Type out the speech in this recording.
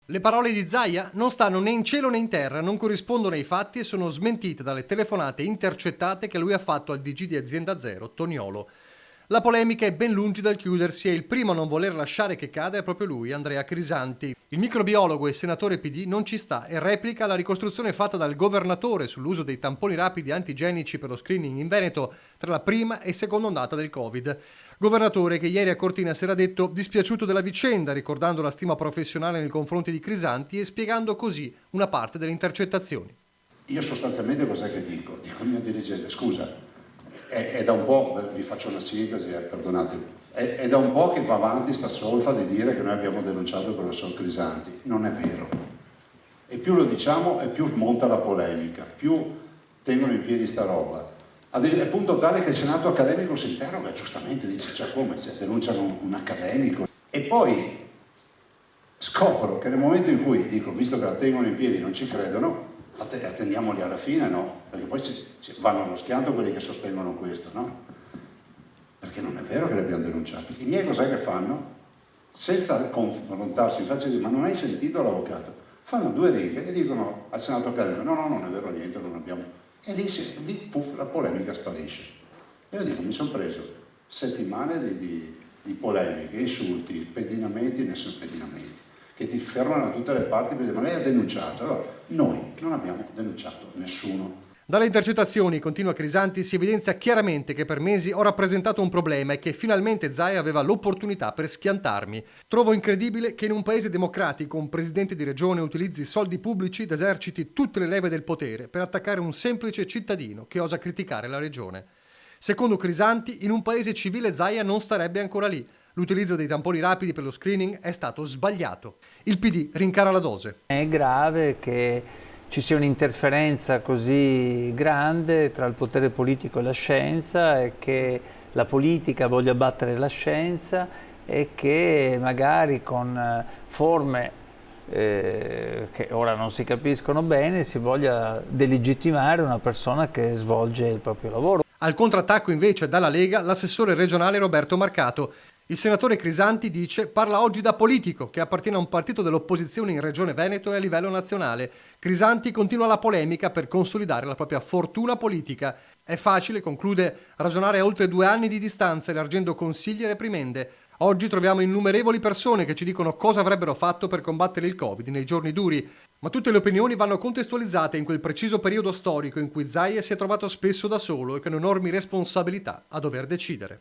Le parole di Zaia non stanno né in cielo né in terra, non corrispondono ai fatti e sono smentite dalle telefonate intercettate che lui ha fatto al DG di Azienda Zero, Toniolo. La polemica è ben lungi dal chiudersi e il primo a non voler lasciare che cada è proprio lui, Andrea Crisanti. Il microbiologo e senatore PD non ci sta e replica la ricostruzione fatta dal governatore sull'uso dei tamponi rapidi antigenici per lo screening in Veneto tra la prima e seconda ondata del Covid. Governatore che ieri a Cortina si era detto dispiaciuto della vicenda, ricordando la stima professionale nei confronti di Crisanti e spiegando così una parte delle intercettazioni. Io sostanzialmente cos'è che dico? Dico al mio dirigente, scusa, è da un po', vi faccio una sintesi, perdonatemi, è da un po' che va avanti sta solfa di dire che noi abbiamo denunciato il professor Crisanti. Non è vero. E più lo diciamo e più monta la polemica, più tengono in piedi sta roba. Al punto tale che il Senato accademico si interroga, giustamente, dice, cioè come, se denunciano un accademico. E poi scopro che nel momento in cui, dico, visto che la tengono in piedi non ci credono, attendiamoli alla fine, no? Perché poi vanno allo schianto quelli che sostengono questo, no? Perché non è vero che li abbiamo denunciati. I miei cos'è che fanno? Senza confrontarsi, faccio dire, ma non hai sentito l'avvocato? Fanno due righe e dicono al Senato accademico, no, non è vero niente, non abbiamo... E lì puff, la polemica sparisce. E io dico, mi sono preso settimane di polemiche, insulti, pedinamenti, nessun pedinamenti, che ti fermano da tutte le parti per dire, ma lei ha denunciato. Allora, noi non abbiamo denunciato nessuno. Dalle intercettazioni, continua Crisanti, si evidenzia chiaramente che per mesi ho rappresentato un problema e che finalmente Zaia aveva l'opportunità per schiantarmi. Trovo incredibile che in un paese democratico un presidente di regione utilizzi soldi pubblici ed eserciti tutte le leve del potere per attaccare un semplice cittadino che osa criticare la regione. Secondo Crisanti, in un paese civile Zaia non starebbe ancora lì. L'utilizzo dei tamponi rapidi per lo screening è stato sbagliato. Il PD rincara la dose. È grave che ci sia un'interferenza così grande tra il potere politico e la scienza e che la politica voglia battere la scienza e che magari con forme che ora non si capiscono bene si voglia delegittimare una persona che svolge il proprio lavoro. Al contrattacco invece dalla Lega l'assessore regionale Roberto Marcato. Il senatore Crisanti dice parla oggi da politico che appartiene a un partito dell'opposizione in Regione Veneto e a livello nazionale. Crisanti continua la polemica per consolidare la propria fortuna politica. È facile, conclude, ragionare a oltre 2 anni di distanza elargendo consigli e reprimende. Oggi troviamo innumerevoli persone che ci dicono cosa avrebbero fatto per combattere il Covid nei giorni duri, ma tutte le opinioni vanno contestualizzate in quel preciso periodo storico in cui Zaia si è trovato spesso da solo e con enormi responsabilità a dover decidere.